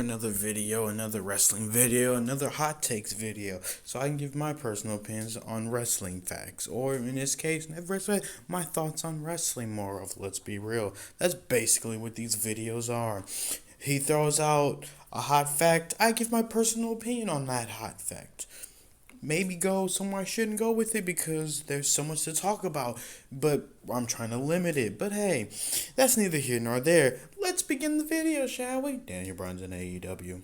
Another video, another wrestling video, another hot takes video, so I can give my personal opinions on wrestling facts, or in this case, my thoughts on wrestling more of. Let's be real. That's basically what these videos are. He throws out a hot fact, I give my personal opinion on that hot fact. Maybe go somewhere I shouldn't go with it because there's so much to talk about, but I'm trying to limit it. But hey, that's neither here nor there. Let's begin the video, shall we? Daniel Bryan's in AEW.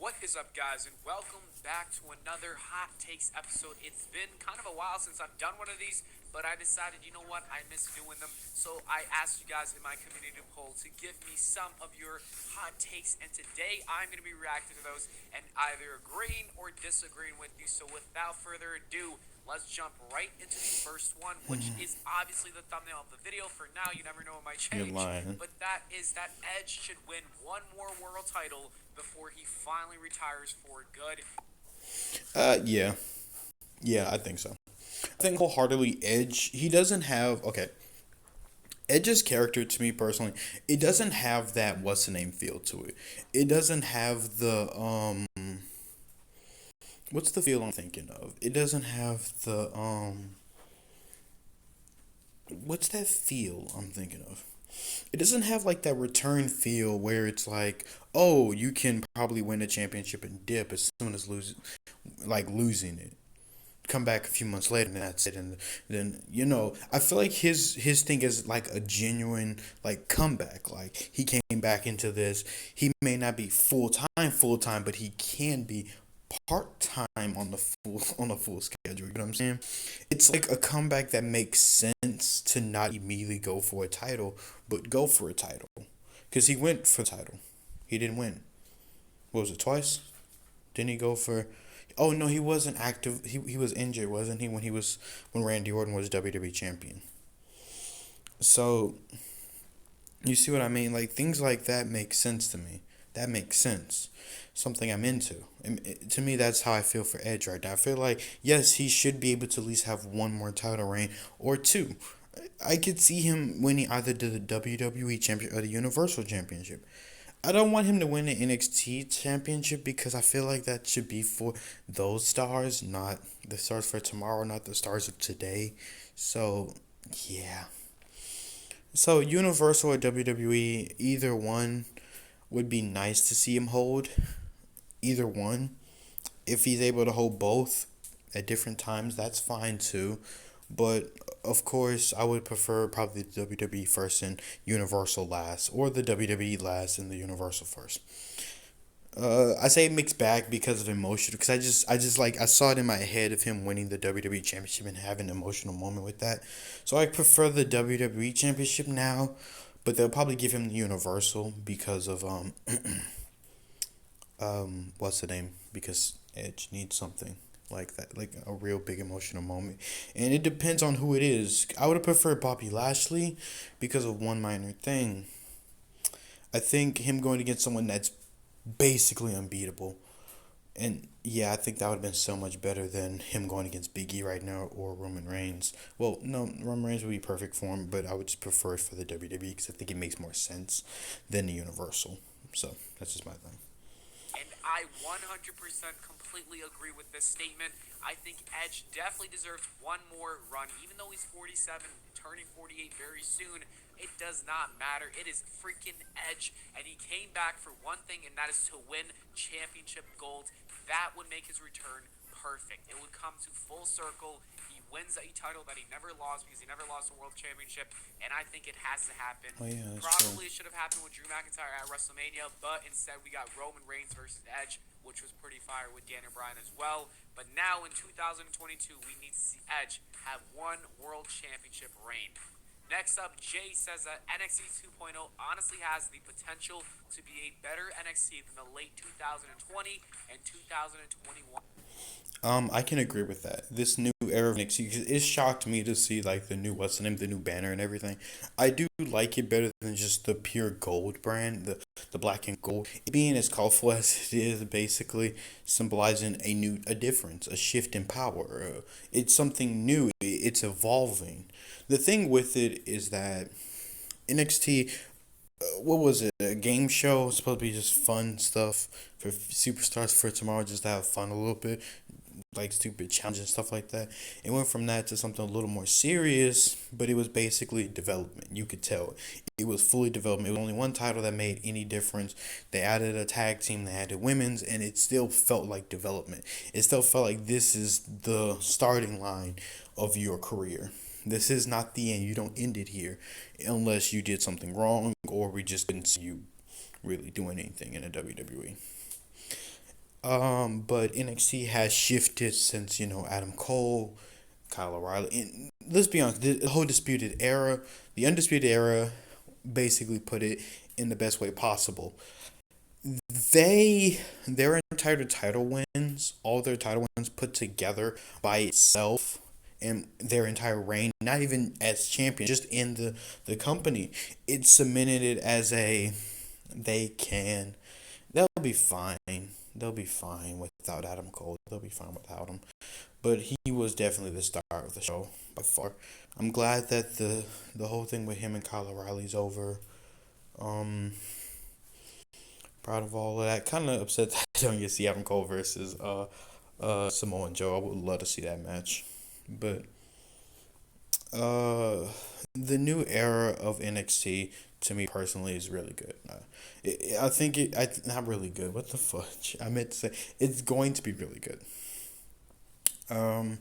What is up, guys, and welcome back to another Hot Takes episode. It's been kind of a while since I've done one of these, but I decided, you know what, I miss doing them. So I asked you guys in my community poll to give me some of your hot takes, and today I'm going to be reacting to those and either agreeing or disagreeing with you. So without further ado, let's jump right into the first one, which is obviously the thumbnail of the video. For now, you never know, it might You're change. lying. But that is that Edge should win one more world title before he finally retires for good. Yeah. Yeah, I think so. I think wholeheartedly Edge, he doesn't have, okay, Edge's character, to me personally, it doesn't have that what's the name feel to it. It doesn't have what's the feel I'm thinking of? It doesn't have what's that feel I'm thinking of? It doesn't have like that return feel where it's like, oh, you can probably win a championship and dip as soon as losing it. Come back a few months later and that's it. And then I feel like his thing is like a genuine like comeback. Like he came back into this. He may not be full time, but he can be part time on the full schedule. You know what I'm saying? It's like a comeback that makes sense to not immediately go for a title, but go for a title. Because he went for the title. He didn't win. What was it, twice? Didn't he go for? Oh no, he wasn't active. He was injured, wasn't he? When Randy Orton was WWE champion. So you see what I mean? Like things like that make sense to me. That makes sense. Something I'm into. To me, that's how I feel for Edge right now. I feel like yes, he should be able to at least have one more title reign or two. I could see him winning either the WWE Championship or the Universal Championship. I don't want him to win the NXT Championship because I feel like that should be for those stars, not the stars for tomorrow, not the stars of today. So, yeah. So, Universal or WWE, either one would be nice to see him hold. Either one. If he's able to hold both at different times, that's fine too. But of course, I would prefer probably the WWE first and Universal last, or the WWE last and the Universal first. I say mixed bag because of emotion. Because I saw it in my head of him winning the WWE Championship and having an emotional moment with that. So I prefer the WWE Championship now, but they'll probably give him the Universal because of what's the name? Because Edge needs something like that, like a real big emotional moment. And it depends on who it is. I would have preferred Bobby Lashley because of one minor thing. I think him going against someone that's basically unbeatable. And yeah, I think that would have been so much better than him going against Big E right now or Roman Reigns. Well, no, Roman Reigns would be perfect for him, but I would just prefer it for the WWE because I think it makes more sense than the Universal. So that's just my thing. And I 100% completely agree with this statement. I think Edge definitely deserves one more run, even though he's 47, turning 48 very soon. It does not matter. It is freaking Edge, and he came back for one thing, and that is to win championship gold. That would make his return perfect. It would come to full circle. He wins a title that he never lost because he never lost a world championship, and I think it has to happen. Oh yeah, that's true. Probably it should have happened with Drew McIntyre at WrestleMania, but instead we got Roman Reigns versus Edge, which was pretty fire with Daniel Bryan as well. But now in 2022, we need to see Edge have one world championship reign. Next up, Jay says that NXT 2.0 honestly has the potential to be a better NXT than the late 2020 and 2021. I can agree with that. This new era of NXT, 'cause it shocked me to see like the new what's the name, the new banner and everything. I do like it better than just the pure gold brand, the black and gold. It being as colorful as it is, basically symbolizing a difference, a shift in power. It's something new. It's evolving. The thing with it is that NXT what was it? A game show? It's supposed to be just fun stuff for superstars for tomorrow, just to have fun a little bit, like stupid challenges and stuff like that. It went from that to something a little more serious, but it was basically development. You could tell it was fully development. It was only one title that made any difference. They added a tag team, they added women's, and it still felt like development. It still felt like this is the starting line of your career. This is not the end. You don't end it here unless you did something wrong or we just couldn't see you really doing anything in the WWE. But NXT has shifted since, Adam Cole, Kyle O'Reilly. And let's be honest, the whole the undisputed era basically put it in the best way possible. Their entire title wins, all their title wins put together by itself, and their entire reign, not even as champion, just in the company, it cemented it as a they can they'll be fine. They'll be fine without Adam Cole. They'll be fine without him. But he was definitely the star of the show by far. I'm glad that the whole thing with him and Kyle O'Reilly's over. Um, Proud of all of that. Kind of upset that I don't get to see Adam Cole versus Samoa Joe. I would love to see that match, but uh, the new era of NXT to me personally is really good. I think not really good. What the fudge? I meant to say it's going to be really good. Um,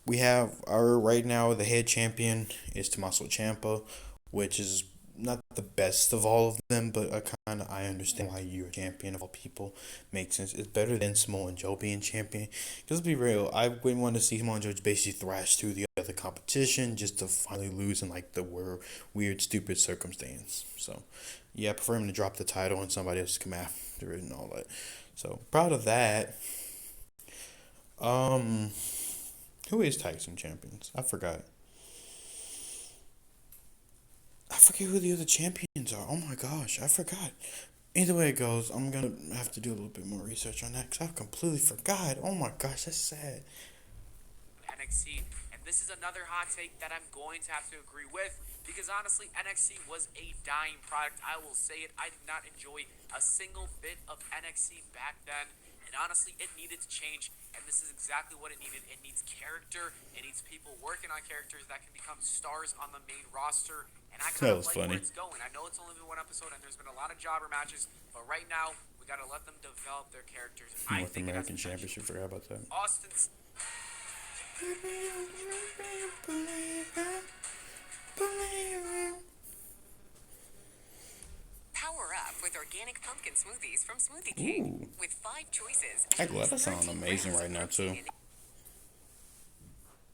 we have our right now the head champion is Tommaso Ciampa, which is not the best of all of them, but I understand why you're champion of all people. Makes sense. It's better than Samoa Joe being champion. Because let's be real, I wouldn't want to see Samoa Joe basically thrash through the other competition just to finally lose in like the weird stupid circumstance. So yeah, I prefer him to drop the title and somebody else come after it and all that. So proud of that. Um, who is tag team champions? I forgot. I forget who the other champions are. Oh my gosh, I forgot. Either way it goes, I'm gonna have to do a little bit more research on that because I completely forgot. Oh my gosh, that's sad. NXT, and this is another hot take that I'm going to have to agree with because honestly, NXT was a dying product. I will say it. I did not enjoy a single bit of NXT back then, and honestly, it needed to change. And this is exactly what it needed. It needs character. It needs people working on characters that can become stars on the main roster. And I kind That of was like where funny. it's going. I know it's only been one episode, and there's been a lot of jobber matches, but right now we got to let them develop their characters. I North think it has American potential. Championship, forgot about that. Austin Power up with organic pumpkin smoothies from Smoothie King. Ooh, With 5 choices, I glad choose that sounds 13 amazing grams right of now too. protein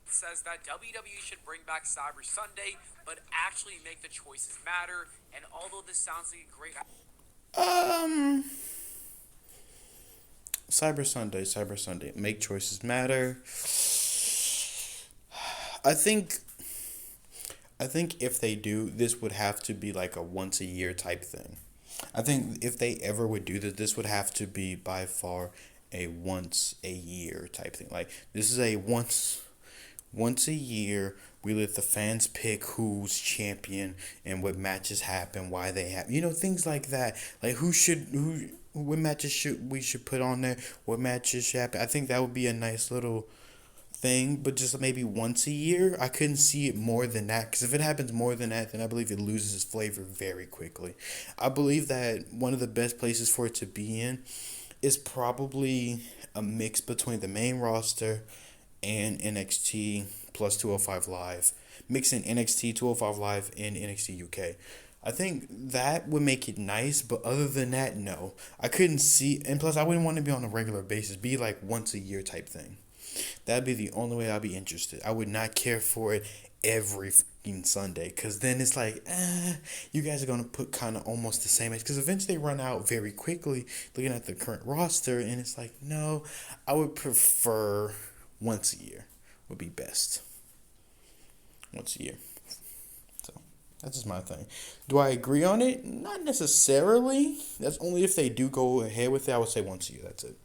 says that WWE should bring back Cyber Sunday, but actually make the choices matter. And although this sounds like a great Um, Cyber Sunday. Make choices matter. I think I think if they do, this would have to be like a once a year type thing. I think if they ever would do this would have to be by far a once a year type thing. Like this is a once a year we let the fans pick who's champion and what matches happen, why they happen. Things like that. Like who what matches should put on there, what matches should happen. I think that would be a nice little thing, but just maybe once a year. I couldn't see it more than that because if it happens more than that, then I believe it loses its flavor very quickly. I believe that one of the best places for it to be in is probably a mix between the main roster and NXT plus 205 Live. Mixing NXT 205 Live and NXT UK. I think that would make it nice, but other than that, no. I couldn't see, and plus, I wouldn't want to be on a regular basis, be like once a year type thing. That'd be the only way I'd be interested. I would not care for it every fucking Sunday, because then it's like, you guys are going to put kind of almost the same age, because eventually they run out very quickly looking at the current roster, and it's like, no, I would prefer once a year would be best. Once a year. So, that's just my thing. Do I agree on it? Not necessarily. That's only if they do go ahead with it. I would say once a year. That's it.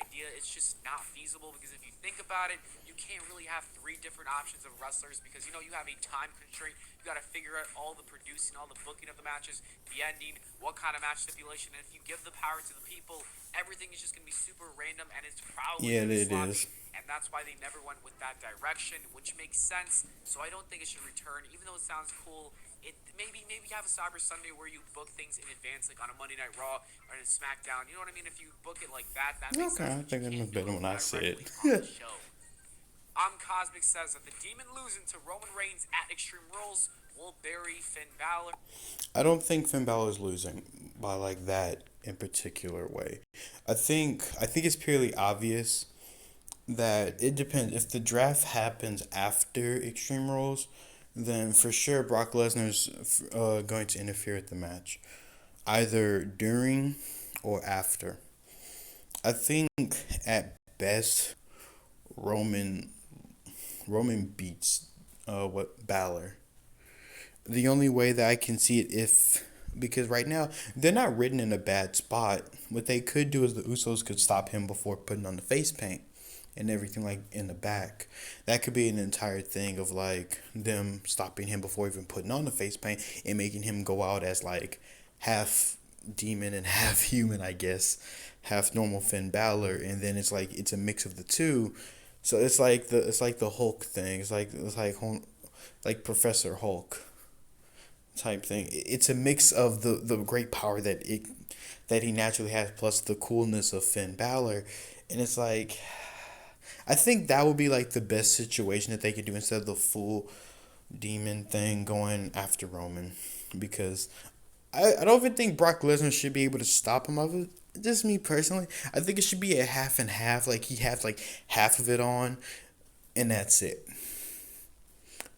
idea. It's just not feasible because if you think about it, you can't really have three different options of wrestlers because you know you have a time constraint. You got to figure out all the producing, all the booking of the matches, the ending, what kind of match stipulation. And if you give the power to the people, everything is just gonna be super random and it's probably Yeah, gonna be it sloppy. is. And that's why they never went with that direction, which makes sense. So I don't think it should return, even though it sounds cool. It maybe have a Cyber Sunday where you book things in advance, like on a Monday Night Raw or in a SmackDown. You know what I mean? If you book it like that, that makes Okay, sense. I But you think that was can't do better it when I said directly on it. the show. Cosmic says that the Demon losing to Roman Reigns at Extreme Rules will bury Finn Balor. I don't think Finn Balor is losing by like that in particular way. I think it's purely obvious that it depends. If the draft happens after Extreme Rules, then for sure Brock Lesnar's going to interfere with the match, either during or after. I think at best Roman Roman beats what Balor. The only way that I can see it if because right now they're not written in a bad spot. What they could do is the Usos could stop him before putting on the face paint and everything like in the back. That could be an entire thing of like them stopping him before even putting on the face paint and making him go out as like half demon and half human, I guess, half normal Finn Balor, and then it's like it's a mix of the two. So it's like the Hulk thing. It's like Professor Hulk type thing. It's a mix of the great power that he naturally has plus the coolness of Finn Balor, and it's like I think that would be like the best situation that they could do instead of the full demon thing going after Roman, because I don't even think Brock Lesnar should be able to stop him of it. Just me personally, I think it should be a half and half. Like he has like half of it on, and that's it.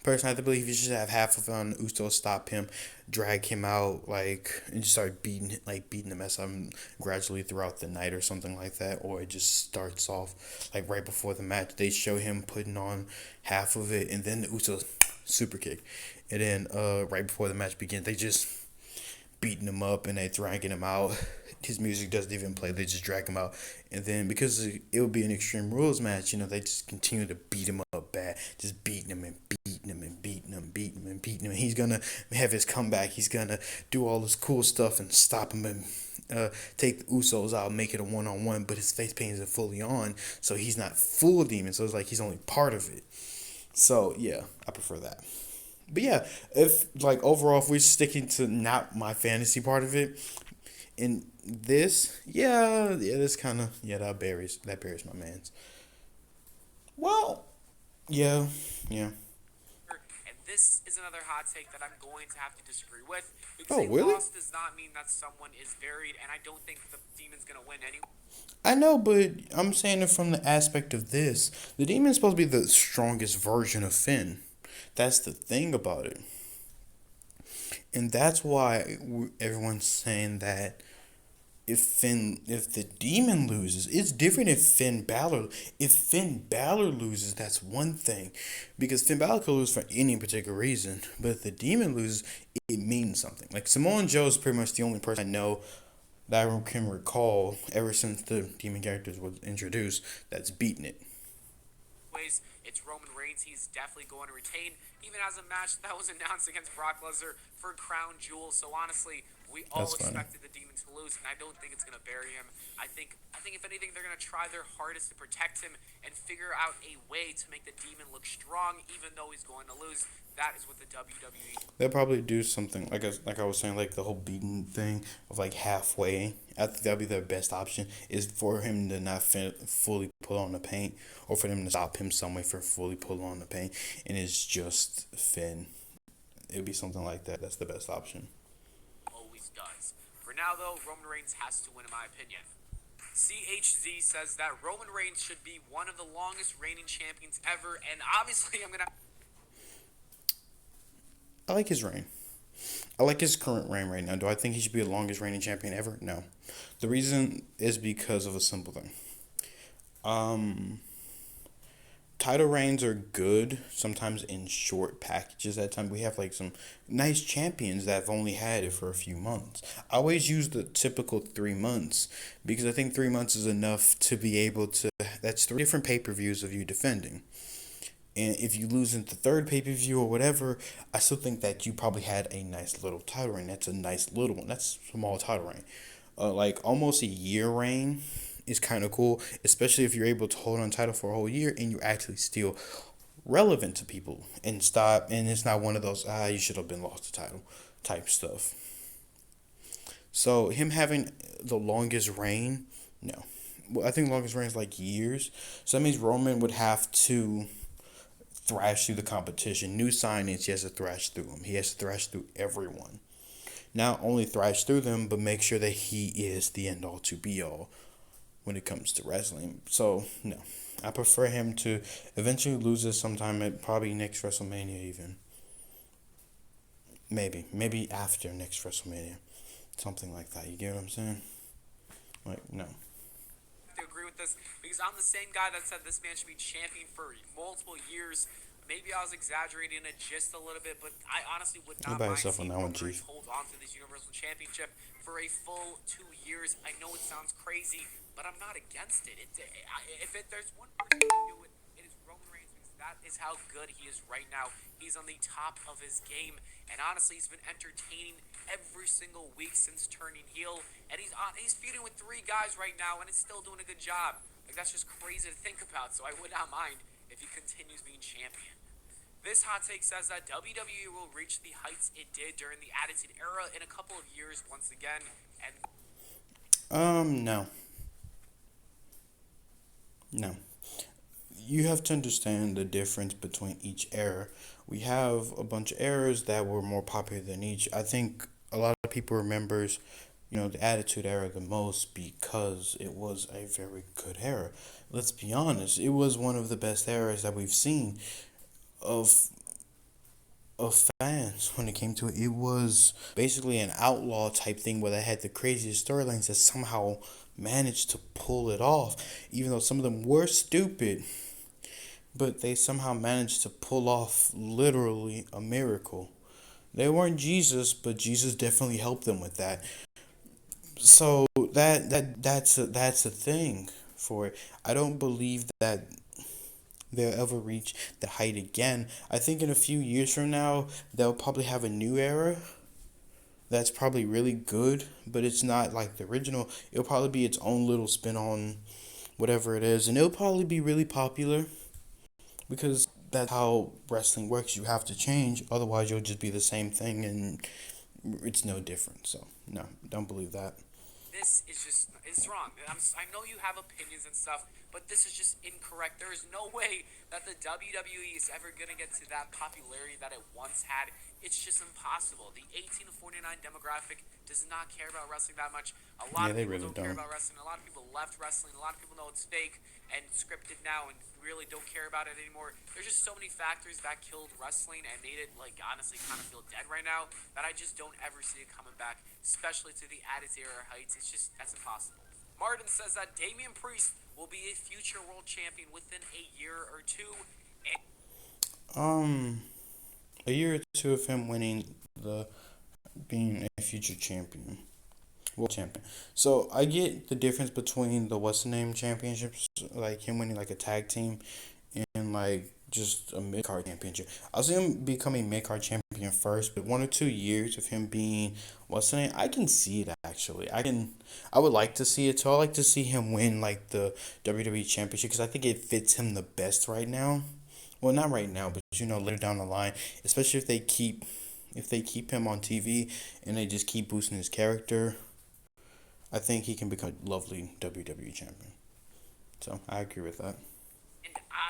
Personally, I believe you should have half of it on Uso, stop him, drag him out, like, and just start beating the mess out of him gradually throughout the night or something like that. Or it just starts off like right before the match. They show him putting on half of it, and then the Usos super kick, and then right before the match begins, they just beating him up and they dragging him out. His music doesn't even play. They just drag him out, and then because it would be an Extreme Rules match, they just continue to beat him up bad, just beating him and beating him and beating him, beating him and beating him. And he's gonna have his comeback. He's gonna do all this cool stuff and stop him and take the Usos out, make it a 1-on-1. But his face paint isn't fully on, so he's not full demon. So it's like he's only part of it. So yeah, I prefer that. But yeah, if like overall, if we're sticking to not my fantasy part of it, in this, yeah, this kind of that buries my man's. Well, yeah, yeah. And this is another hot take that I'm going to have to disagree with because Oh, a really? loss does not mean that someone is buried, and I don't think the Demon's gonna win anyway. I know, but I'm saying it from the aspect of this. The demon's supposed to be the strongest version of Finn. That's the thing about it, and that's why everyone's saying that if the demon loses, it's different if Finn Balor. If Finn Balor loses, that's one thing, because Finn Balor could lose for any particular reason. But if the demon loses, it means something. Like Samoa Joe is pretty much the only person I know that I can recall ever since the demon characters was introduced that's beaten it. It's Roman Reigns. He's definitely going to retain. Even has a match that was announced against Brock Lesnar for Crown Jewel. So honestly, we all That's funny. expected the Demon to lose, and I don't think it's going to bury him. I think if anything, they're going to try their hardest to protect him and figure out a way to make the Demon look strong, even though he's going to lose. That is what the WWE. They'll probably do something like I was saying, like the whole beating thing of like halfway. I think that'd be the best option is for him to not fully pull on the paint, or for them to stop him some way for fully pull on the paint, and it's just Finn. It'd be something like that. That's the best option. Always does. For now, though, Roman Reigns has to win, in my opinion. CHZ says that Roman Reigns should be one of the longest reigning champions ever, and obviously, I'm gonna. I like his reign. I like his current reign right now. Do I think he should be the longest reigning champion ever? No. The reason is because of a simple thing. Um, title reigns are good sometimes in short packages. At times we have like some nice champions that have only had it for a few months. I always use the typical 3 months because I think 3 months is enough to be able to. That's three different pay per views of you defending. And if you lose in the third pay per view or whatever, I still think that you probably had a nice little title reign. That's a nice little one. That's a small title reign. Like almost a year reign is kind of cool, especially if you're able to hold on title for a whole year and you're actually still relevant to people and stop. And it's not one of those you should have been lost the title type stuff. So him having the longest reign, no. Well, I think longest reign is like years. So that means Roman would have to thrash through the competition. New signings, he has to thrash through them. He has to thrash through everyone. Not only thrash through them, but make sure that he is the end all to be all when it comes to wrestling. So, no. I prefer him to eventually lose this sometime at probably next WrestleMania even. Maybe after next WrestleMania. Something like that. You get what I'm saying? Like, no. To agree with this because I'm the same guy that said this man should be champion for multiple years. Maybe I was exaggerating it just a little bit, but I honestly would You not by mind yourself on seeing that one, Roman Reigns Chief. hold on to this Universal Championship for a full 2 years. I know it sounds crazy, but I'm not against it. There's one person who can do it, it is Roman Reigns because that is how good he is right now. He's on the top of his game, and honestly, he's been entertaining every single week since turning heel, and he's feuding with three guys right now, and he's still doing a good job. Like that's just crazy to think about. So I would not mind if he continues being champion. This hot take says that WWE will reach the heights it did during the Attitude Era in a couple of years once again. And No. No. You have to understand the difference between each era. We have a bunch of eras that were more popular than each. I think a lot of people remembers, the Attitude Era the most because it was a very good era. Let's be honest, it was one of the best eras that we've seen of fans when it came to it. It was basically an outlaw type thing where they had the craziest storylines that somehow managed to pull it off, even though some of them were stupid, but they somehow managed to pull off literally a miracle. They weren't Jesus, but Jesus definitely helped them with that. So that's a thing for it. I don't believe that they'll ever reach the height again. I think in a few years from now, they'll probably have a new era that's probably really good, but it's not like the original. It'll probably be its own little spin on whatever it is, and it'll probably be really popular because that's how wrestling works. You have to change, otherwise, you'll just be the same thing, and it's no different. So, no, don't believe that. this is just it's wrong. I know you have opinions and stuff, but this is just incorrect. There is no way that the WWE is ever going to get to that popularity that it once had. It's just impossible. The 18 to 49 demographic does not care about wrestling that much. A lot Yeah, of they people really don't care don't. about wrestling. A lot of people left wrestling. A lot of people know it's fake and scripted now and really don't care about it anymore. There's just so many factors that killed wrestling and made it, like, honestly kind of feel dead right now that I just don't ever see it coming back, especially to the Attitude Era heights. It's just, that's impossible. Martin says that Damian Priest will be a future world champion within a year or two. And Um, a year or two of him winning the being a future champion, world champion. So I get the difference between the what's the name championships, like him winning like a tag team, and like just a mid card championship. I'll see him becoming mid card champion first, but 1 or 2 years of him being what's the name, I can see it actually. I would like to see it. So I like to see him win like the WWE championship because I think it fits him the best right now. Well, not right now, but later down the line, especially if they keep him on TV and they just keep boosting his character, I think he can become a lovely WWE champion. So I agree with that.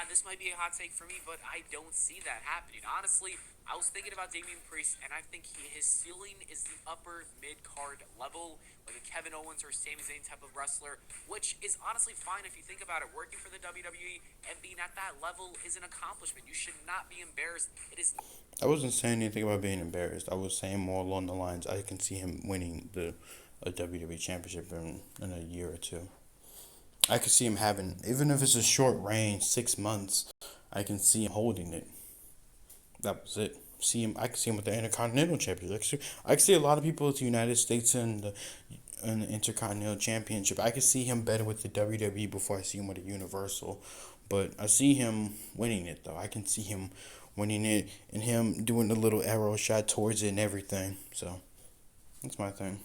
this might be a hot take for me, but I don't see that happening. Honestly, I was thinking about Damian Priest, and I think his ceiling is the upper mid card level, like a Kevin Owens or Sami Zayn type of wrestler, which is honestly fine if you think about it. Working for the WWE and being at that level is an accomplishment. You should not be embarrassed. It is. I wasn't saying anything about being embarrassed. I was saying more along the lines I can see him winning the a WWE championship in a year or two. I could see him having, even if it's a short reign, 6 months. I can see him holding it. That was it. See him. I can see him with the Intercontinental Championship. I can see a lot of people with the United States and the Intercontinental Championship. I could see him better with the WWE before I see him with the Universal. But I see him winning it, though. I can see him winning it and him doing the little arrow shot towards it and everything. So, that's my thing.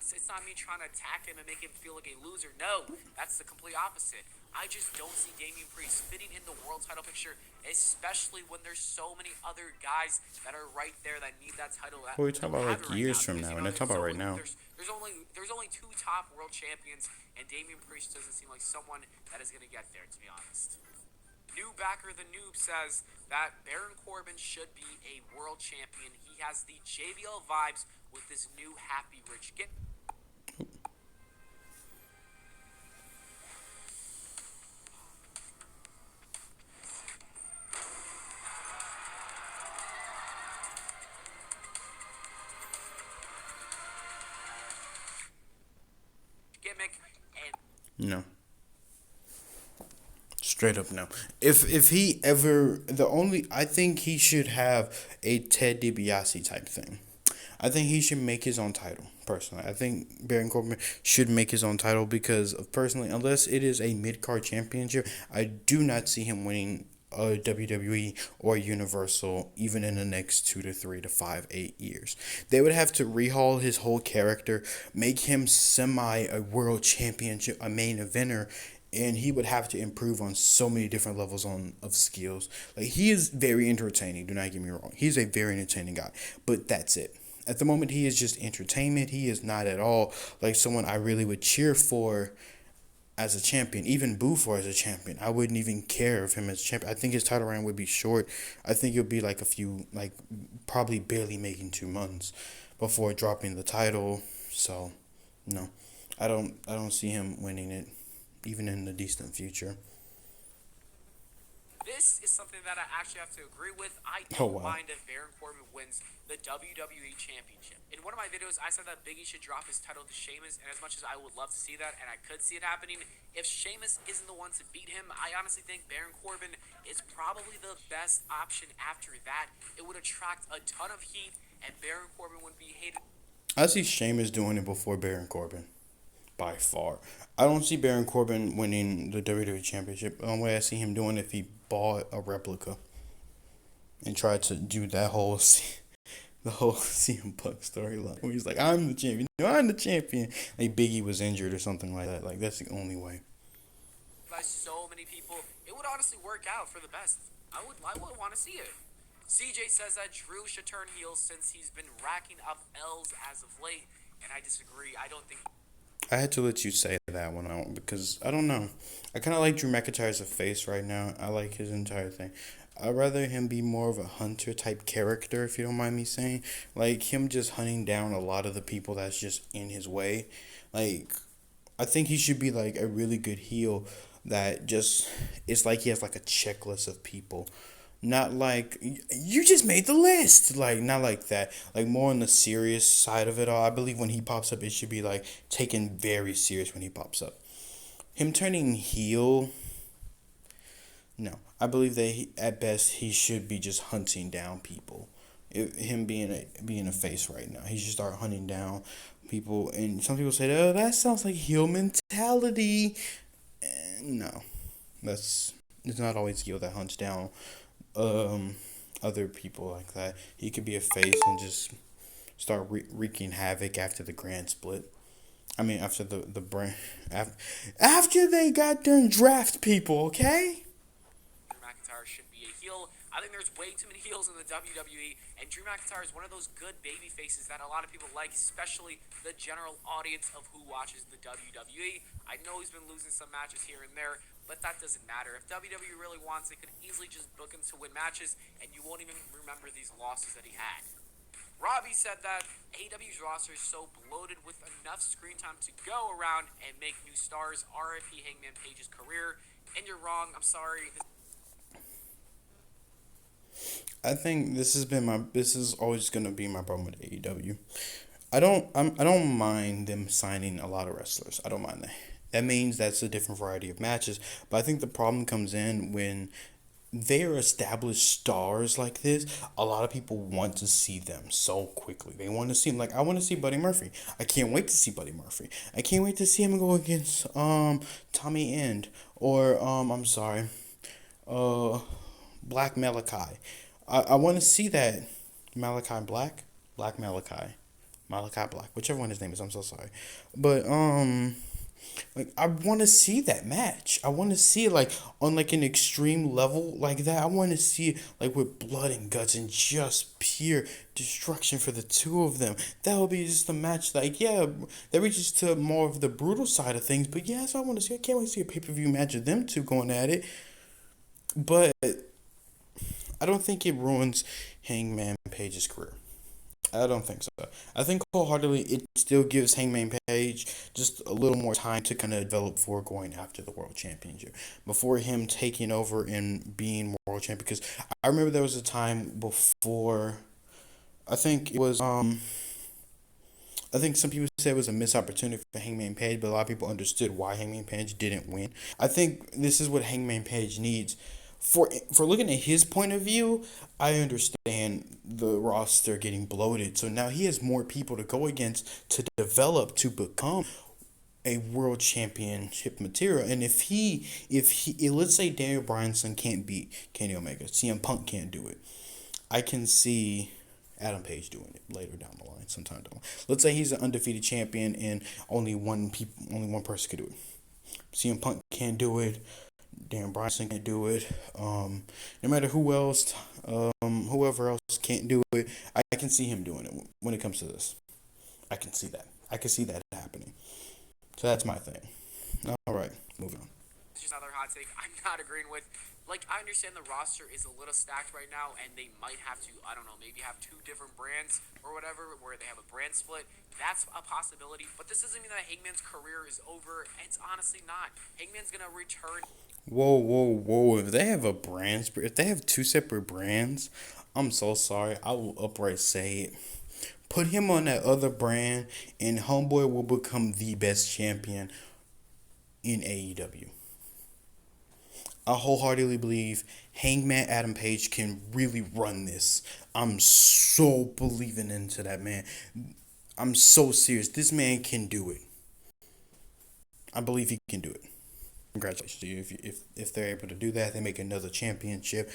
It's not me trying to attack him and make him feel like a loser. No, that's the complete opposite. I just don't see Damian Priest fitting in the world title picture, especially when there's so many other guys that are right there that need that title. Well, we're talking about like years from now, and they're talking about right now. There's only two top world champions, and Damian Priest doesn't seem like someone that is going to get there, to be honest. New backer the noob says that Baron Corbin should be a world champion. He has the JBL vibes with this new happy rich get. Gimmick and No. Straight up no. If he ever I think he should have a Ted DiBiase type thing. I think he should make his own title, personally. I think Baron Corbin should make his own title because personally, unless it is a mid card championship, I do not see him winning a WWE or Universal even in the next 2 to 3 to 5, 8 years. They would have to rehaul his whole character, make him semi a world championship, a main eventer, and he would have to improve on so many different levels of skills. Like, he is very entertaining, do not get me wrong. He's a very entertaining guy, but that's it. At the moment, he is just entertainment. He is not at all like someone I really would cheer for as a champion, even boo for as a champion. I wouldn't even care of him as champion. I think his title reign would be short. I think it would be like probably barely making 2 months before dropping the title. So, no, I don't see him winning it, even in the distant future. this is something that I actually have to agree with. I Oh, don't wow. mind if Baron Corbin wins the WWE Championship. In one of my videos, I said that Big E should drop his title to Sheamus, and as much as I would love to see that, and I could see it happening, if Sheamus isn't the one to beat him, I honestly think Baron Corbin is probably the best option after that. It would attract a ton of heat, and Baron Corbin would be hated. I see Sheamus doing it before Baron Corbin, by far. I don't see Baron Corbin winning the WWE Championship. The only way I see him doing it if he bought a replica and tried to do that whole the whole CM Punk storyline where he's like, I'm the champion. No, I'm the champion. Like Biggie was injured or something like that. Like, that's the only way. By so many people, it would honestly work out for the best. I would want to see it. CJ says that Drew should turn heel since he's been racking up L's as of late, and I disagree. I don't think. I had to let you say that one out because I don't know. I kind of like Drew McIntyre as a face right now. I like his entire thing. I'd rather him be more of a hunter type character, if you don't mind me saying. Like, him just hunting down a lot of the people that's just in his way. Like, I think he should be like a really good heel that just, it's like he has like a checklist of people. Not like, you just made the list. Like, not like that. Like, more on the serious side of it all. I believe when he pops up, it should be like taken very serious when he pops up. Him turning heel, no. I believe that at best he should be just hunting down people. Him being a face right now, he should start hunting down people. And some people say, "Oh, that sounds like heel mentality." No, it's not always heel that hunts down other people like that. He could be a face and just start wreaking havoc after the grand split. I mean, after the brand, after they got done draft people, okay? Drew McIntyre should be a heel. I think there's way too many heels in the WWE, and Drew McIntyre is one of those good baby faces that a lot of people like, especially the general audience of who watches the WWE. I know he's been losing some matches here and there, but that doesn't matter. If WWE really wants, they could easily just book him to win matches, and you won't even remember these losses that he had. Robbie said that AEW's roster is so bloated with enough screen time to go around and make new stars. RIP Hangman Page's career. And you're wrong. I'm sorry. I think this is always gonna be my problem with AEW. I don't mind them signing a lot of wrestlers. I don't mind that. That means that's a different variety of matches. But I think the problem comes in when they are established stars like this. A lot of people want to see them so quickly. They want to see him. Like, I want to see Buddy Murphy. I can't wait to see Buddy Murphy. I can't wait to see him go against Tommy End or I'm sorry, uh Black Malachi. I want to see that Malachi Black Malachi Black, whichever one his name is. I'm so sorry, but like I want to see that match. I want to see it like on like an extreme level like that. I want to see it like with blood and guts and just pure destruction for the two of them. That would be just a match like yeah, that reaches to more of the brutal side of things. But yeah, that's what I want to see. I can't wait to see a pay per view match of them two going at it. But I don't think it ruins Hangman Page's career. I don't think so. I think wholeheartedly it still gives Hangman Page just a little more time to kind of develop for going after the world championship before him taking over and being world champion. Because I remember there was a time before. I think it was I think some people said it was a missed opportunity for Hangman Page, but a lot of people understood why Hangman Page didn't win. I think this is what Hangman Page needs. For looking at his point of view, I understand the roster getting bloated. So now he has more people to go against to develop to become a world championship material. And if he let's say Daniel Bryanson can't beat Kenny Omega, CM Punk can't do it. I can see Adam Page doing it later down the line, sometime down the line. Let's say he's an undefeated champion and only one person could do it. CM Punk can't do it. Dan Bryson can't do it. No matter whoever else can't do it, I can see him doing it when it comes to this. I can see that. I can see that happening. So that's my thing. All right, moving on. It's just another hot take I'm not agreeing with. Like, I understand the roster is a little stacked right now, and they might have to, I don't know, maybe have two different brands or whatever, where they have a brand split. That's a possibility, but this doesn't mean that Hangman's career is over. It's honestly not. Hangman's gonna return. Whoa, whoa, whoa! If they have a brand, if they have two separate brands, I'm so sorry. I will upright say it. Put him on that other brand, and Homeboy will become the best champion in AEW. I wholeheartedly believe Hangman Adam Page can really run this. I'm so believing into that man. I'm so serious. This man can do it. I believe he can do it. Congratulations to you if they're able to do that. They make another championship.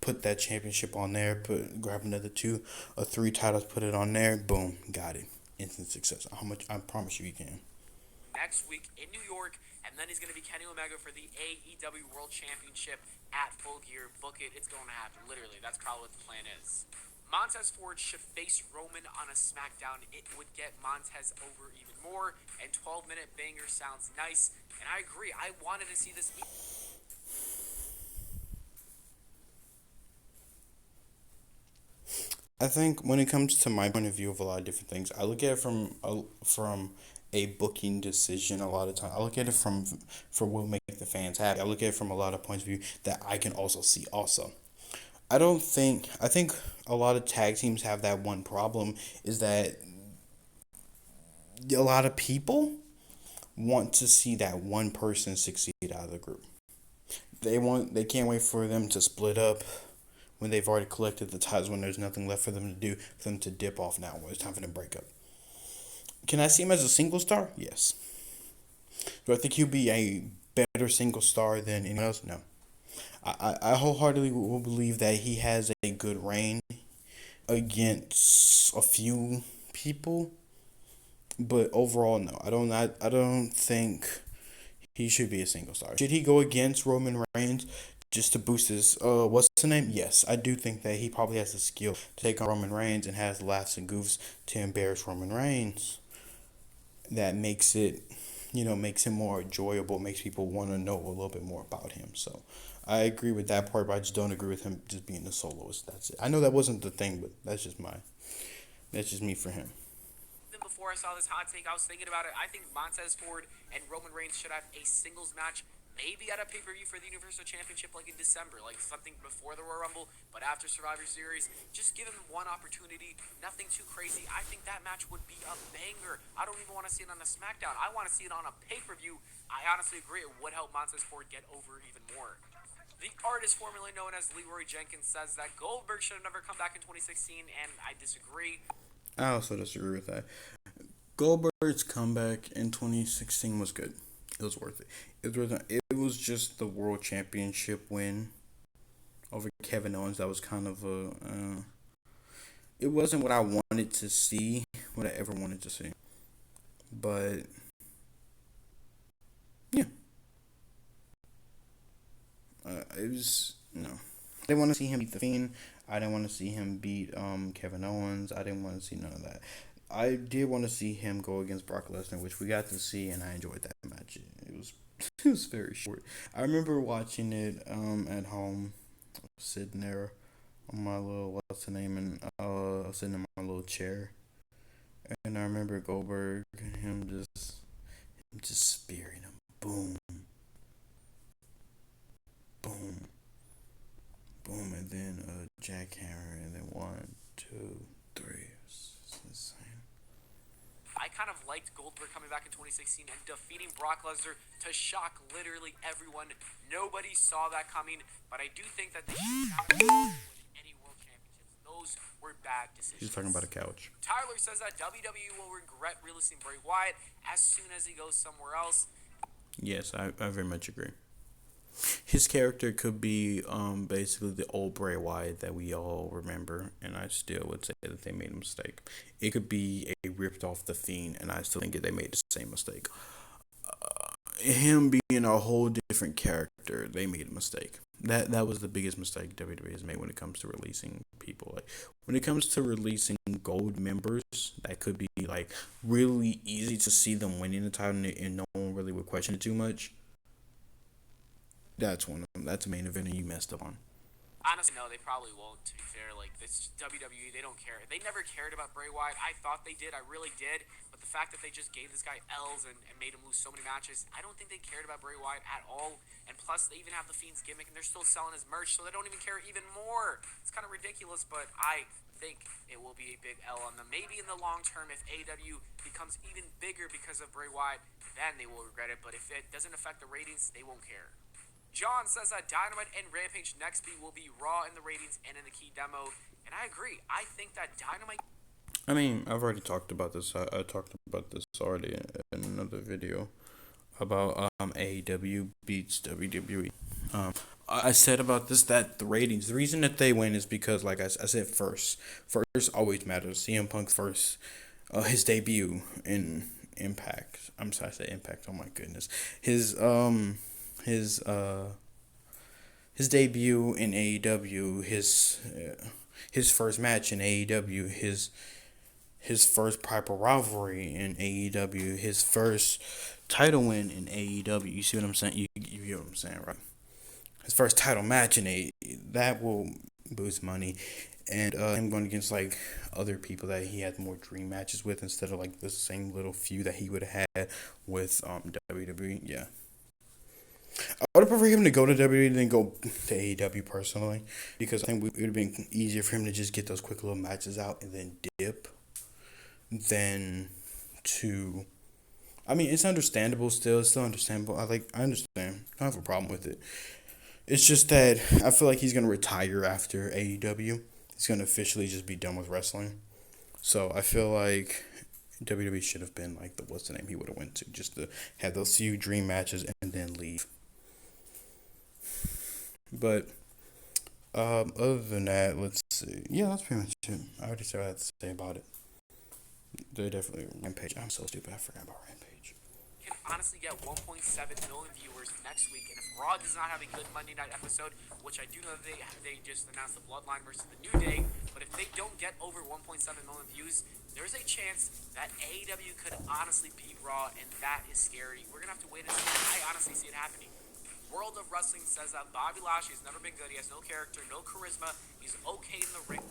Put that championship on there. Grab another 2 or 3 titles. Put it on there. Boom, got it. Instant success. How much? I promise you, he can. Next week in New York, and then he's going to be Kenny Omega for the AEW World Championship at Full Gear. Book it. It's going to happen. Literally, that's probably what the plan is. Montez Ford should face Roman on a SmackDown. It would get Montez over even more, and 12-minute banger sounds nice. And I agree. I wanted to see this. I think when it comes to my point of view of a lot of different things, I look at it from a booking decision. A lot of time, I look at it from what will make the fans happy. I look at it from a lot of points of view that I can also see. Also, I think a lot of tag teams have that one problem is that a lot of people want to see that one person succeed out of the group. They can't wait for them to split up when they've already collected the titles, when there's nothing left for them to do, for them to dip off now when it's time for them to break up. Can I see him as a single star? Yes. Do I think he'll be a better single star than anyone else? No. I wholeheartedly will believe that he has a good reign against a few people, but overall, no. I don't think he should be a single star. Should he go against Roman Reigns just to boost his what's the name? Yes, I do think that he probably has the skill to take on Roman Reigns and has laughs and goofs to embarrass Roman Reigns. That makes it, makes him more enjoyable, makes people want to know a little bit more about him. So I agree with that part, but I just don't agree with him just being the soloist. That's it. I know that wasn't the thing, but that's just me for him. Even before I saw this hot take, I was thinking about it. I think Montez Ford and Roman Reigns should have a singles match Maybe at a pay-per-view for the Universal Championship like in December, like something before the Royal Rumble, but after Survivor Series. Just give him one opportunity, nothing too crazy. I think that match would be a banger. I don't even want to see it on a SmackDown. I want to see it on a pay-per-view. I honestly agree it would help Montez Ford get over even more. The artist formerly known as Leroy Jenkins says that Goldberg should have never come back in 2016, and I disagree. I also disagree with that. Goldberg's comeback in 2016 was good. It was worth it. It was just the world championship win over Kevin Owens that was kind of a. It wasn't what I wanted to see, what I ever wanted to see. But yeah, it was no. I didn't want to see him beat the Fiend. I didn't want to see him beat Kevin Owens. I didn't want to see none of that. I did want to see him go against Brock Lesnar, which we got to see, and I enjoyed that match. It was it was very short. I remember watching it at home, sitting there on my little what's the name, and sitting in my little chair, and I remember Goldberg and him just spearing him, boom, boom, boom, and then jackhammer, and then one, two, three. It's insane. I kind of liked Goldberg coming back in 2016 and defeating Brock Lesnar to shock literally everyone. Nobody saw that coming, but I do think that they should not have won any world championships. Those were bad He's decisions. talking about a couch. Tyler says that WWE will regret releasing Bray Wyatt as soon as he goes somewhere else. Yes, I very much agree. His character could be basically the old Bray Wyatt that we all remember, and I still would say that they made a mistake. It could be a ripped off the Fiend, and I still think that they made the same mistake. Him being a whole different character, they made a mistake. That was the biggest mistake WWE has made when it comes to releasing people. Like when it comes to releasing gold members, that could be like really easy to see them winning the title, and no one really would question it too much. That's one of them. That's the main event and you messed up on. Honestly, no, they probably won't. To be fair, like this WWE, they don't care. They never cared about Bray Wyatt. I thought they did. I really did. But the fact that they just gave this guy L's and made him lose so many matches, I don't think they cared about Bray Wyatt at all. And plus, they even have the Fiend's gimmick, and they're still selling his merch, so they don't even care even more. It's kind of ridiculous, but I think it will be a big L on them. Maybe in the long term, if AEW becomes even bigger because of Bray Wyatt, then they will regret it. But if it doesn't affect the ratings, they won't care. John says that Dynamite and Rampage next week will be Raw in the ratings and in the key demo, and I agree. I think that Dynamite. I mean, I've already talked about this. I talked about this already in another video about AEW beats WWE. I said about this that the ratings, the reason that they win is because, like I said, first always matters. CM Punk first, his debut in Impact. I'm sorry, I said Impact. Oh my goodness, his his debut in AEW, his first match in AEW, his first Piper rivalry in AEW, his first title win in AEW. You see what I'm saying? You hear what I'm saying, right? His first title match in AEW, that will boost money. And him going against like other people that he had more dream matches with instead of like the same little few that he would have had with WWE. Yeah. I would prefer him to go to WWE than go to AEW personally, because I think it would have been easier for him to just get those quick little matches out and then dip than to. I mean, it's understandable still. It's still understandable. I understand. I don't have a problem with it. It's just that I feel like he's gonna retire after AEW. He's gonna officially just be done with wrestling. So I feel like WWE should have been like the what's the name he would have went to, just to have those few dream matches and then leave. But other than that, let's see. Yeah, that's pretty much it. I already said what I had to say about it. They definitely Rampage. I'm so stupid. I forgot about Rampage. Can honestly get 1.7 million viewers next week, and if Raw does not have a good Monday night episode, which I do know that they just announced the Bloodline versus the New Day, but if they don't get over 1.7 million views, there's a chance that AEW could honestly beat Raw, and that is scary. We're gonna have to wait and see. I honestly see it happening. World of Wrestling says that Bobby Lashley has never been good. He has no character, no charisma. He's okay in the ring.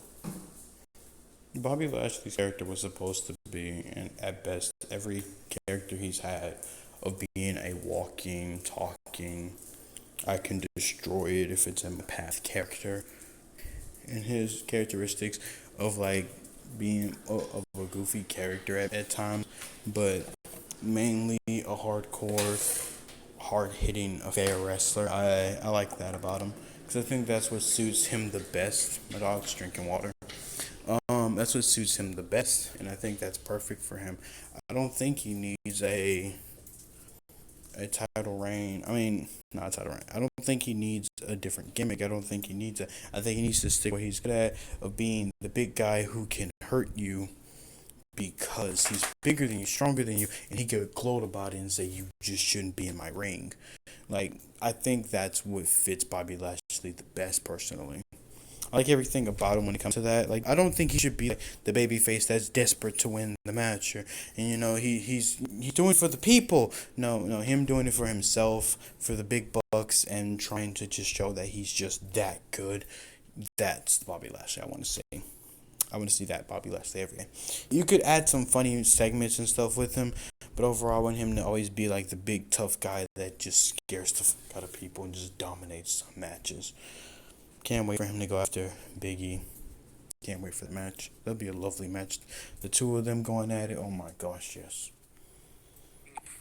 Bobby Lashley's character was supposed to be, and at best, every character he's had of being a walking, talking thinking I can destroy it if it's in my past character. And his characteristics of like being of a goofy character at times, but mainly a hardcore, hard hitting, a fair wrestler. I like that about him because I think that's what suits him the best. My dog's drinking water. That's what suits him the best, and I think that's perfect for him. I don't think he needs a title reign. I mean, not a title reign. I don't think he needs a different gimmick. I don't think he needs a. I think he needs to stick what he's good at of being the big guy who can hurt you because he's bigger than you, stronger than you, and he could gloat about it and say you just shouldn't be in my ring. Like I think that's what fits Bobby Lashley the best personally. I like everything about him when it comes to that. Like I don't think he should be like the baby face that's desperate to win the match, and you know he's doing it for the people. No, him doing it for himself, for the big bucks, and trying to just show that he's just that good. That's Bobby Lashley I want to see. I want to see that Bobby Lashley every day. You could add some funny segments and stuff with him, but overall, I want him to always be like the big tough guy that just scares the fuck out of people and just dominates matches. Can't wait for him to go after Big E. Can't wait for the match. That'll be a lovely match. The two of them going at it. Oh my gosh, yes.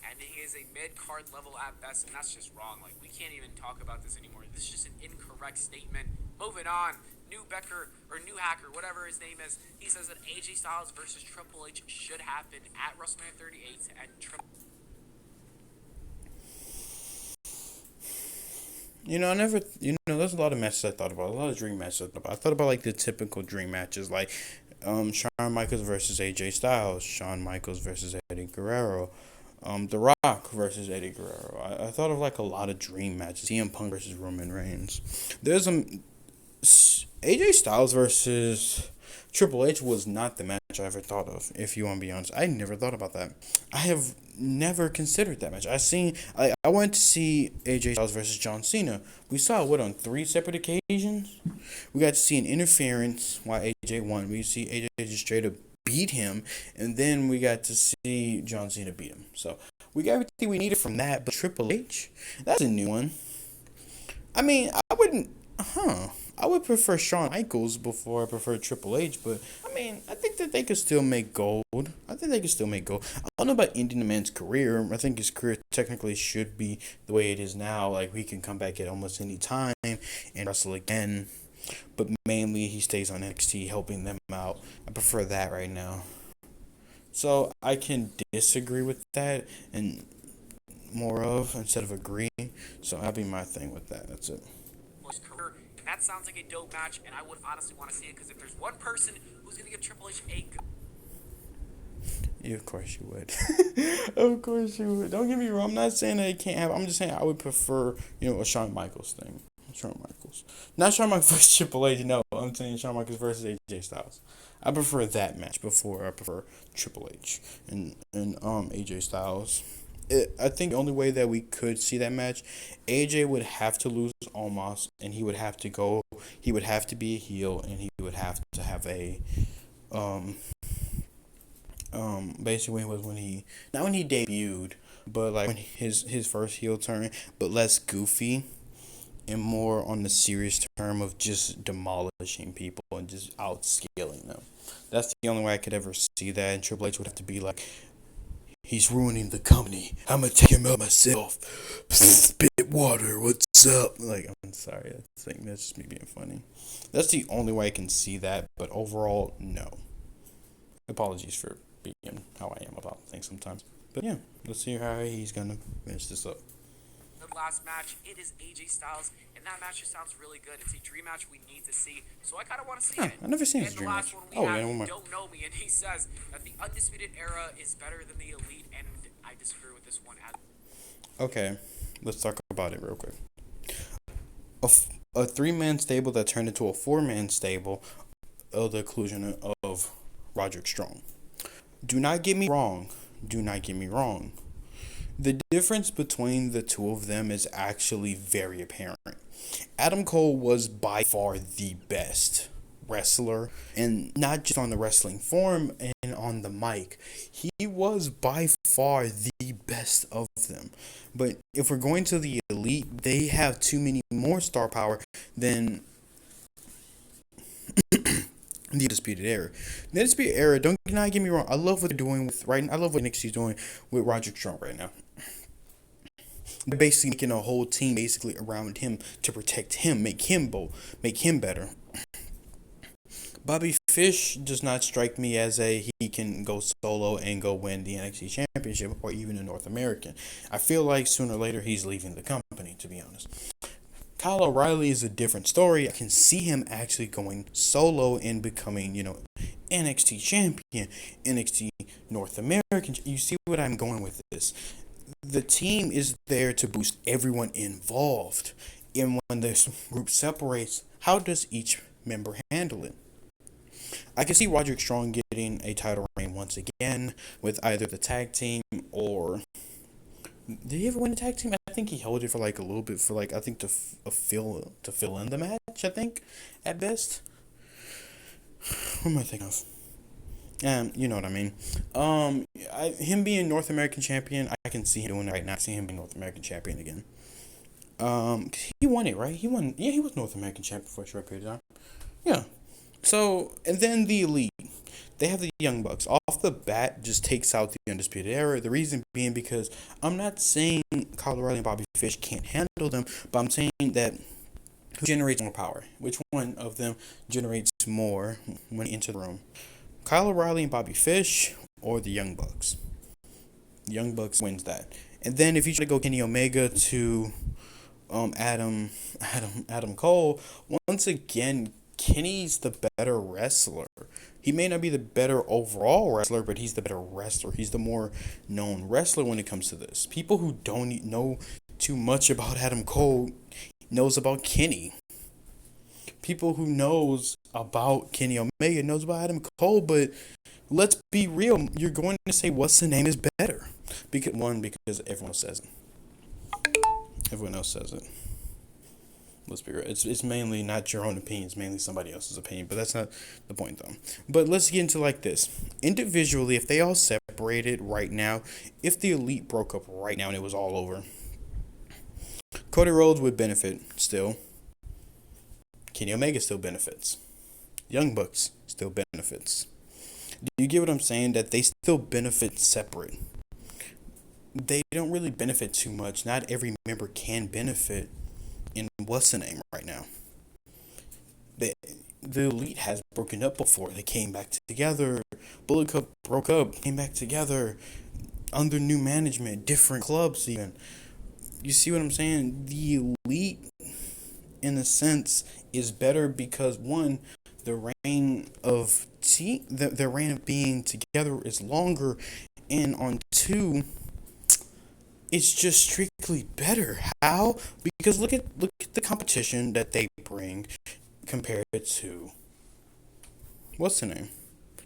And he is a mid-card level at best, and that's just wrong. Like, we can't even talk about this anymore. This is just an incorrect statement. Moving on. New Becker, or New Hacker, whatever his name is, he says that AJ Styles versus Triple H should happen at WrestleMania 38, and There's a lot of matches I thought about, a lot of dream matches I thought about. I thought about, like, the typical dream matches, like, Shawn Michaels versus AJ Styles, Shawn Michaels versus Eddie Guerrero, The Rock versus Eddie Guerrero. I thought of, like, a lot of dream matches, CM Punk versus Roman Reigns. There's AJ Styles versus Triple H was not the match I ever thought of, if you want to be honest. I never thought about that. I have never considered that match. I went to see AJ Styles versus John Cena. We saw it, on 3 separate occasions? We got to see an interference while AJ won. We see AJ just straight up beat him, and then we got to see John Cena beat him. So, we got everything we needed from that, but Triple H? That's a new one. I mean, I would prefer Shawn Michaels before I prefer Triple H, but I mean, I think that they could still make gold. I don't know about ending the man's career. I think his career technically should be the way it is now. Like, he can come back at almost any time and wrestle again. But mainly, he stays on NXT helping them out. I prefer that right now. So, I can disagree with that and more of instead of agree. So, that'll be my thing with that. That's it. his career. And that sounds like a dope match, and I would honestly want to see it, because if there's one person who's going to give Triple H a good... Yeah, of course you would. Of course you would. Don't get me wrong. I'm not saying that it can't happen. I'm just saying I would prefer, a Shawn Michaels thing. Shawn Michaels. Not Shawn Michaels versus Triple H, no. I'm saying Shawn Michaels versus AJ Styles. I prefer that match before I prefer Triple H and AJ Styles. I think the only way that we could see that match, AJ would have to lose Omos, and he would have to be a heel, and he would have to have a, basically was not when he debuted, but like when his first heel turn, but less goofy, and more on the serious term of just demolishing people and just outscaling them. That's the only way I could ever see that, and Triple H would have to be like, he's ruining the company. I'm gonna take him out myself. Spit water. What's up? Like, I'm sorry. That's just me being funny. That's the only way I can see that. But overall, no. Apologies for being how I am about things sometimes. But yeah, let's see how he's gonna finish this up. The last match, it is AJ Styles, and that match just sounds really good. It's a dream match we need to see, so I kind of want to see it. I've never seen this dream match. match. And the last one we have, Don't Know Me, and he says that the Undisputed Era is better than the Elite, and I disagree with this one. Okay, let's talk about it real quick. A 3-man stable that turned into a 4-man stable of the inclusion of Roderick Strong. Do not get me wrong. The difference between the two of them is actually very apparent. Adam Cole was by far the best wrestler, and not just on the wrestling form and on the mic, he was by far the best of them. But if we're going to the elite, they have too many more star power than the Undisputed Era. The Undisputed Era, don't not get me wrong, I love what they're doing with I love what NXT's doing with Roderick Strong right now. They're basically making a whole team basically around him to protect him, make him bold, make him better. Bobby Fish does not strike me as he can go solo and go win the NXT Championship or even the North American. I feel like sooner or later he's leaving the company, to be honest. Kyle O'Reilly is a different story. I can see him actually going solo and becoming, NXT champion, NXT North American. You see what I'm going with this? The team is there to boost everyone involved. And when this group separates, how does each member handle it? I can see Roderick Strong getting a title reign once again with either the tag team or... Did he ever win a tag team? I think he held it for like a little bit for like I think to fill in the match. I think at best. What am I thinking of? You know what I mean. Him being North American champion, I can see him doing it right now. I see him being North American champion again. He won it, right? He won. Yeah, he was North American champion for a short period of time. Yeah. So, and then the Elite. They have the Young Bucks. Off the bat, just takes out the Undisputed Era. The reason being because I'm not saying Kyle O'Reilly and Bobby Fish can't handle them, but I'm saying that who generates more power? Which one of them generates more when they enter the room? Kyle O'Reilly and Bobby Fish or the Young Bucks? The Young Bucks wins that. And then if you try to go Kenny Omega to Adam Cole, once again, Kenny's the better wrestler. He may not be the better overall wrestler, but he's the better wrestler. He's the more known wrestler when it comes to this. People who don't know too much about Adam Cole knows about Kenny. People who knows about Kenny Omega knows about Adam Cole, but let's be real. You're going to say what's the name is better. Because everyone says it. Everyone else says it. Let's be real. It's mainly not your own opinion. It's mainly somebody else's opinion. But that's not the point, though. But let's get into like this. Individually, if they all separated right now, if the Elite broke up right now and it was all over, Cody Rhodes would benefit still. Kenny Omega still benefits. Young Bucks still benefits. Do you get what I'm saying? That they still benefit separate. They don't really benefit too much. Not every member can benefit in what's the name right now. The Elite has broken up before. They came back together. Bullet Club broke up, came back together under new management, different clubs even. You see what I'm saying? The Elite, in a sense, is better because one, the reign of the reign of being together is longer, and on two, it's just strictly better. How? Because look at the competition that they bring compared to what's the name?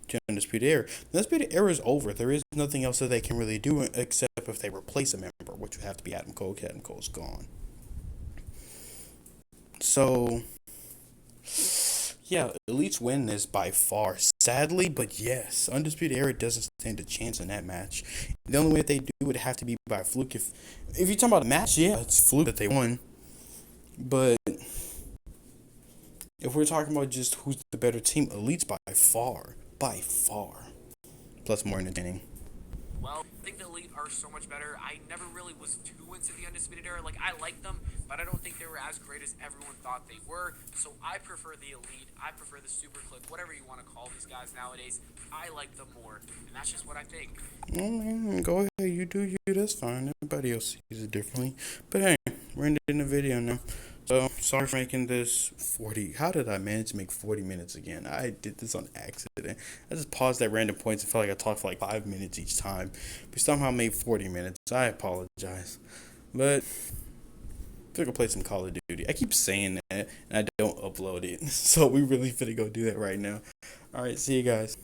The Undisputed Era. The Undisputed Era is over. There is nothing else that they can really do except if they replace a member, which would have to be Adam Cole. Adam Cole's gone. So yeah, Elite's win this by far. Sadly, but yes, Undisputed Era doesn't stand a chance in that match. The only way that they do would have to be by fluke. If you're talking about a match, yeah, it's fluke that they won. But if we're talking about just who's the better team, Elite's by far. Plus more entertaining. Well, I think the Elite are so much better. I never really was too into the Undisputed Era. Like, I liked them, but I don't think they were as great as everyone thought they were. So I prefer the Elite. I prefer the Super Click, whatever you want to call these guys nowadays. I like them more, and that's just what I think. Go ahead, you do you. That's fine. Everybody else sees it differently. But hey, we're ending the video now. So, sorry for making this 40. How did I manage to make 40 minutes again? I did this on accident. I just paused at random points and felt like I talked for like 5 minutes each time. We somehow made 40 minutes. I apologize. But, I think I'll play some Call of Duty. I keep saying that, and I don't upload it. So, we really finna go do that right now. Alright, see you guys.